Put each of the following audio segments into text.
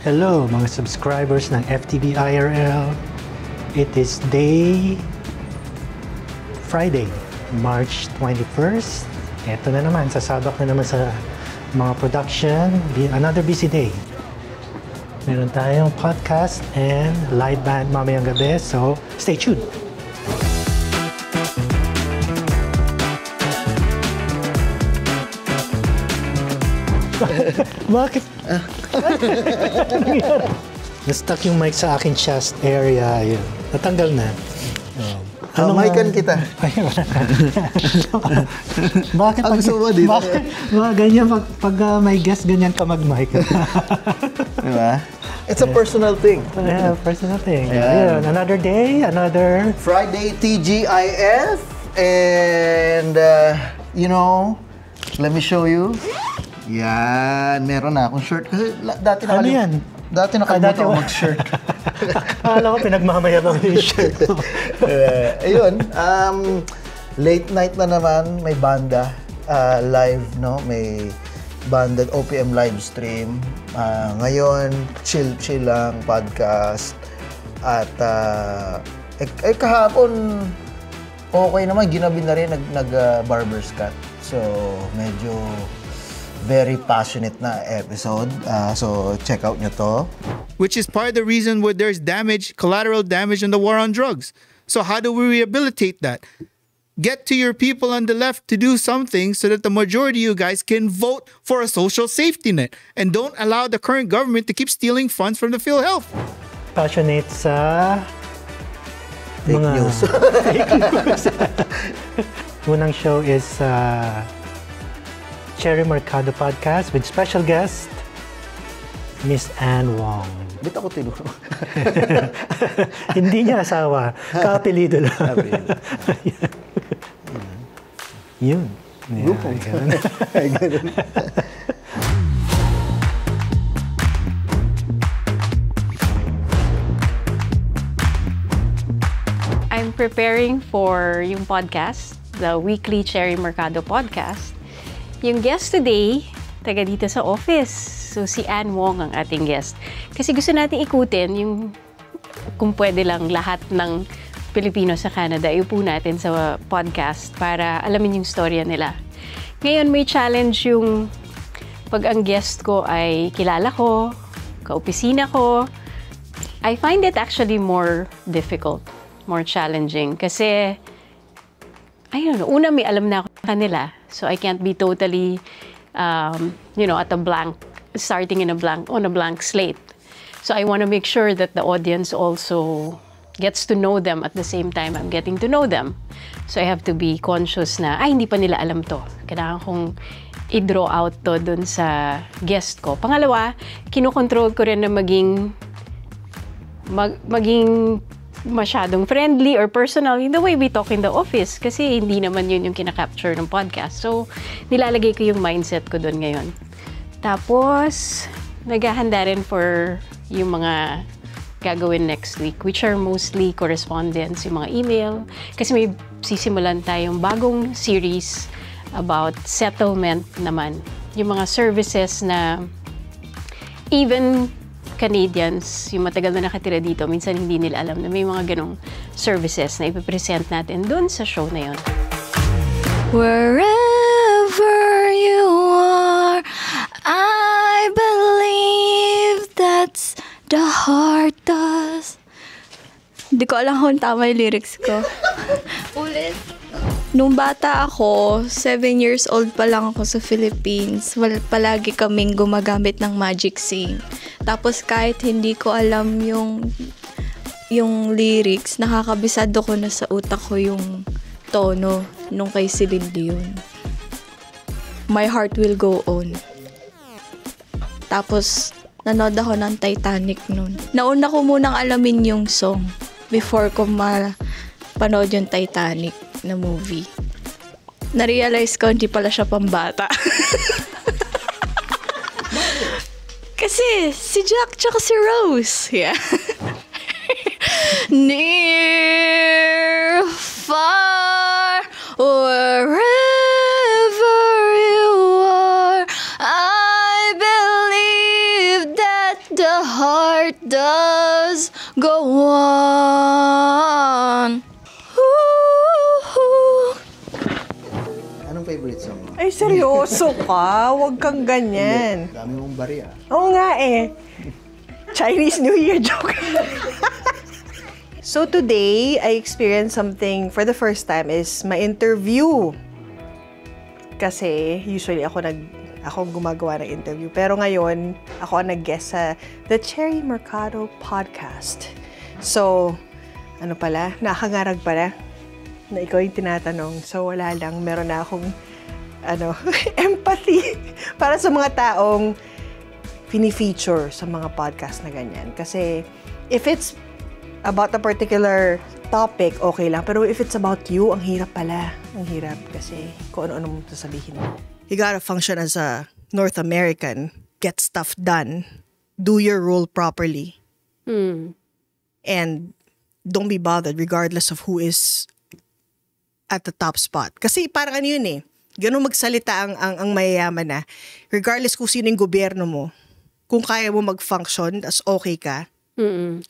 Hello mga subscribers ng FTV IRL. It is Friday, March 21st. Ito na naman, sasabak na naman sa mga production. Another busy day. Meron tayong podcast and live band mamayang gabi, so stay tuned. Bakit? Na-stuck yung mic sa akin chest area. Yun. Natanggal na. Mic-an kita. Bakit pag, bakit ganyan pag may guest, ganyan ka mag-mic? Diba? It's a personal thing. Yeah, personal thing. Yeah. Another day, another... Friday TGIF. And, let me show you. Yan, meron na akong shirt. Kasi dati ano yan? Dati nakalimutan ako mag-shirt. Akala ko pinagmamayabang yung shirt. Ayun, late night na naman, may banda live, no? May banda OPM live stream. Ngayon, chill lang, podcast. At kahapon, okay naman, ginabi na rin, nag-barber's cut. So, medyo very passionate na episode. So, check out nyo to. Which is part of the reason where there's collateral damage in the war on drugs. So how do we rehabilitate that? Get to your people on the left to do something so that the majority of you guys can vote for a social safety net. And don't allow the current government to keep stealing funds from the PhilHealth. Passionate sa... Fake news. Fake news. Unang show is... Cherry Mercado Podcast with special guest, Miss Anne Wong. Ba't ako tinuro? Hindi niya asawa. Kaapelido lang. Yun. Grupo. Ganun. I'm preparing for yung podcast, the weekly Cherry Mercado Podcast. Yung guest today, taga dito sa office. So, si Anne Wong ang ating guest. Kasi gusto natin ikutin yung, kung pwede lang, lahat ng Pilipino sa Canada, iupo natin sa podcast para alamin yung storya nila. Ngayon, may challenge yung pag ang guest ko ay kilala ko, kaopisina ko. I find it actually more difficult, more challenging. Kasi, I don't know, una may alam na ako sa kanila. So I can't be totally, at a blank, starting on a blank slate. So I want to make sure that the audience also gets to know them at the same time I'm getting to know them. So I have to be conscious na, hindi pa nila alam to. Kailangan kong i-draw out to dun sa guest ko. Pangalawa, kinokontrol ko rin na maging masyadong friendly or personal in the way we talk in the office kasi hindi naman yun yung kinakapture ng podcast. So, nilalagay ko yung mindset ko doon ngayon. Tapos, naghahanda rin for yung mga gagawin next week, which are mostly correspondence, yung mga email. Kasi may sisimulan tayong bagong series about settlement naman. Yung mga services na even Canadians, yung matagal na nakatira dito, minsan hindi nila alam na may mga ganong services na ipipresent natin dun sa show na yun. Wherever you are, I believe that's the heart does. Hindi ko alam kung tama yung lyrics ko. Ulit. Nung bata ako, 7 years old pa lang ako sa Philippines, palagi kaming gumagamit ng Magic Sing. Tapos kahit hindi ko alam yung lyrics, nakakabisado ko na sa utak ko yung tono nung kay Celine Dion. My Heart Will Go On. Tapos nanood ako ng Titanic nun. Nauna ko munang alamin yung song before ko mapanood yung Titanic na movie. Na-realize ko, hindi pala siya pambata. Kasi, si Jack tsaka si Rose. Yeah. Near, far, wherever you are, I believe that the the heart does go on. Ooh. Anong favorite song mo? Ay, seryoso ka? Huwag kang ganyan. Dami mong bari ah. Oo nga eh. Chinese New Year joke. So today, I experienced something for the first time is my interview. Kasi usually ako gumagawa ng interview. Pero ngayon, ako ang nag-guest sa The Cherry Mercado Podcast. So, ano pala? Nakakangarag pala na ikaw yung tinatanong. So, wala lang. Meron na akong empathy para sa mga taong fini-feature sa mga podcast na ganyan. Kasi, if it's about a particular topic, okay lang. Pero if it's about you, ang hirap pala. Ang hirap kasi kung ano-ano mong sasabihin mo. You gotta function as a North American. Get stuff done. Do your role properly. And don't be bothered regardless of who is at the top spot. Kasi parang ano yun eh. Ganun magsalita ang mayayaman na. Regardless kung sino yung gobyerno mo, kung kaya mo mag-function, as okay ka,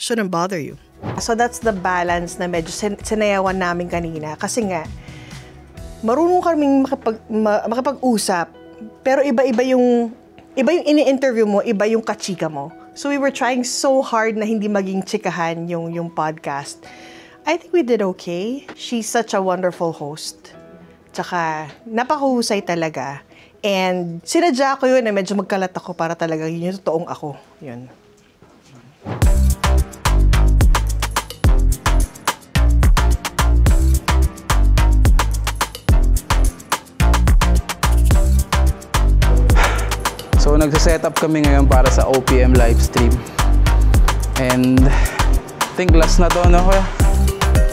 shouldn't bother you. So that's the balance na medyo sinayawan namin kanina. Kasi nga, marunong kaming makipag-usap, pero iba yung ini-interview mo, iba yung kachika mo. So we were trying so hard na hindi maging chikahan yung podcast. I think we did okay. She's such a wonderful host. Tsaka, napakahusay talaga. And sinadya ko yun na medyo magkalat ako para talaga yun yung totoong ako. Yun. So nagse-set up kami ngayon para sa OPM live stream. And I think last na to, no?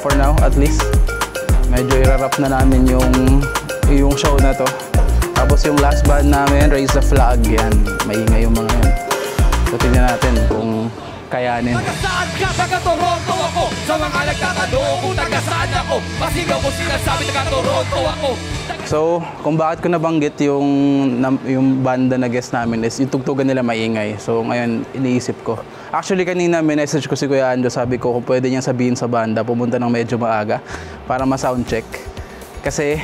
For now, at least. Medyo irarap na namin yung show na to. Tapos yung last band namin, Raise the Flag, yan. Maingay yung mga yan. So tingnan natin kung kayanin. Taga-saan ka? Taga-Toronto ako. Sa mga nagtatanong kung taga-saan ako. Masigaw ko sinasabi, taga-Toronto ako. So, kung bakit ko nabanggit yung banda na guest namin is yung tugtugan nila maingay. So, ngayon, iniisip ko. Actually, kanina message ko si Kuya Anjo, sabi ko kung pwede niyang sabihin sa banda, pumunta ng medyo maaga para ma-soundcheck. Kasi,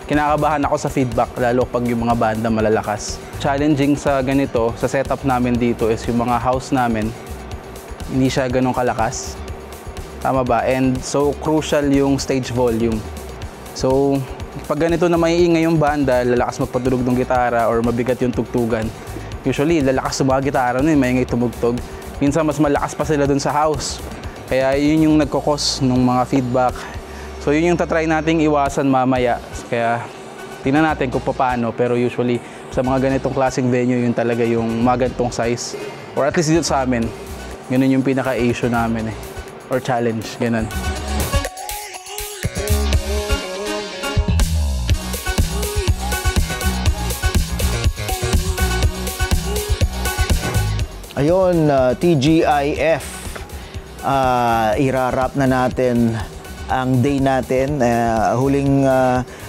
kinakabahan ako sa feedback, lalo pag yung mga banda malalakas. Challenging sa ganito, sa setup namin dito is yung mga house namin, hindi siya ganun kalakas. Tama ba? And so, crucial yung stage volume. So, pag ganito na maiingay yung banda, lalakas magpadulog ng gitara or mabigat yung tugtugan. Usually, lalakas yung mga gitara nun, maingay tumugtog. Minsan, mas malakas pa sila dun sa house. Kaya yun yung nagkakos ng mga feedback. So yun yung tatry nating iwasan mamaya. Kaya tingnan natin kung paano. Pero usually, sa mga ganitong klaseng venue, yun talaga yung mga ganitong size. Or at least dito sa amin, ganun yung pinaka-issue namin eh. Or challenge, ganun. Ayun, TGIF, irarap na natin ang day natin. Huling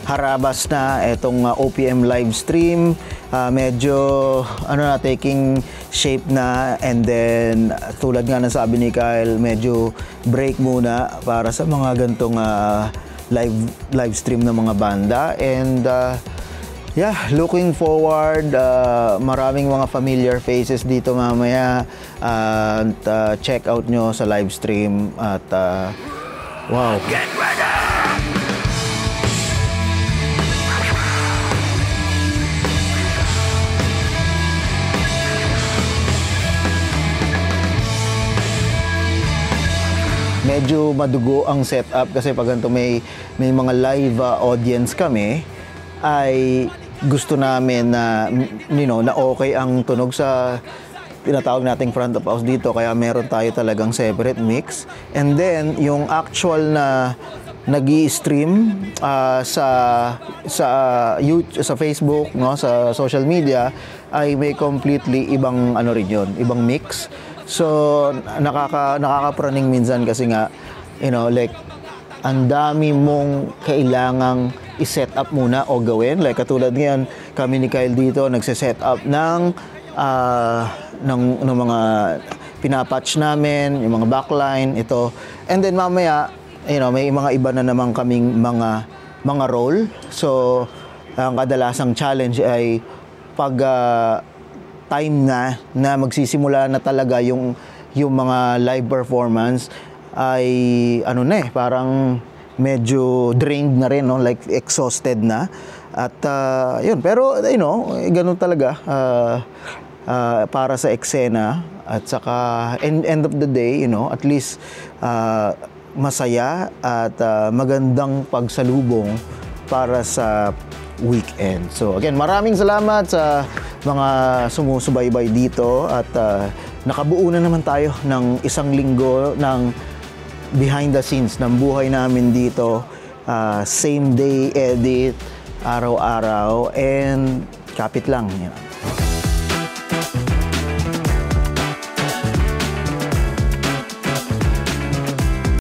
harabas na itong OPM live stream. Medyo taking shape na, and then tulad nga ng sabi ni Kyle, medyo break muna para sa mga gantong live stream ng mga banda. And yeah, looking forward. Maraming mga familiar faces dito mamaya. At check out nyo sa live stream. At wow. Get ready! Medyo madugo ang setup kasi pag ganito may mga live audience kami, ay gusto namin na na okay ang tunog sa tinatawag nating front of house dito, kaya meron tayo talagang separate mix. And then yung actual na nag-i-stream sa YouTube, sa Facebook, no, sa social media, ay may completely ibang rin yun, ibang mix. So nakakapraning minsan kasi nga like ang dami mong kailangang i-set up muna o gawin. Like katulad ngayon, kami ni Kyle dito nagse-set up ng mga pinapatch namin, yung mga backline, ito. And then mamaya, may mga iba na naman kaming mga role. So, ang kadalasang challenge ay pag time na magsisimula na talaga yung mga live performance ay parang medyo drained na rin, no? Like exhausted na. At yun, pero ganun talaga para sa eksena at saka end of the day, at least masaya at magandang pagsalubong para sa weekend. So again, maraming salamat sa mga sumusubaybay dito at nakabuo na naman tayo ng isang linggo ng behind the scenes ng buhay namin dito. Same day edit, araw-araw, and kapit lang.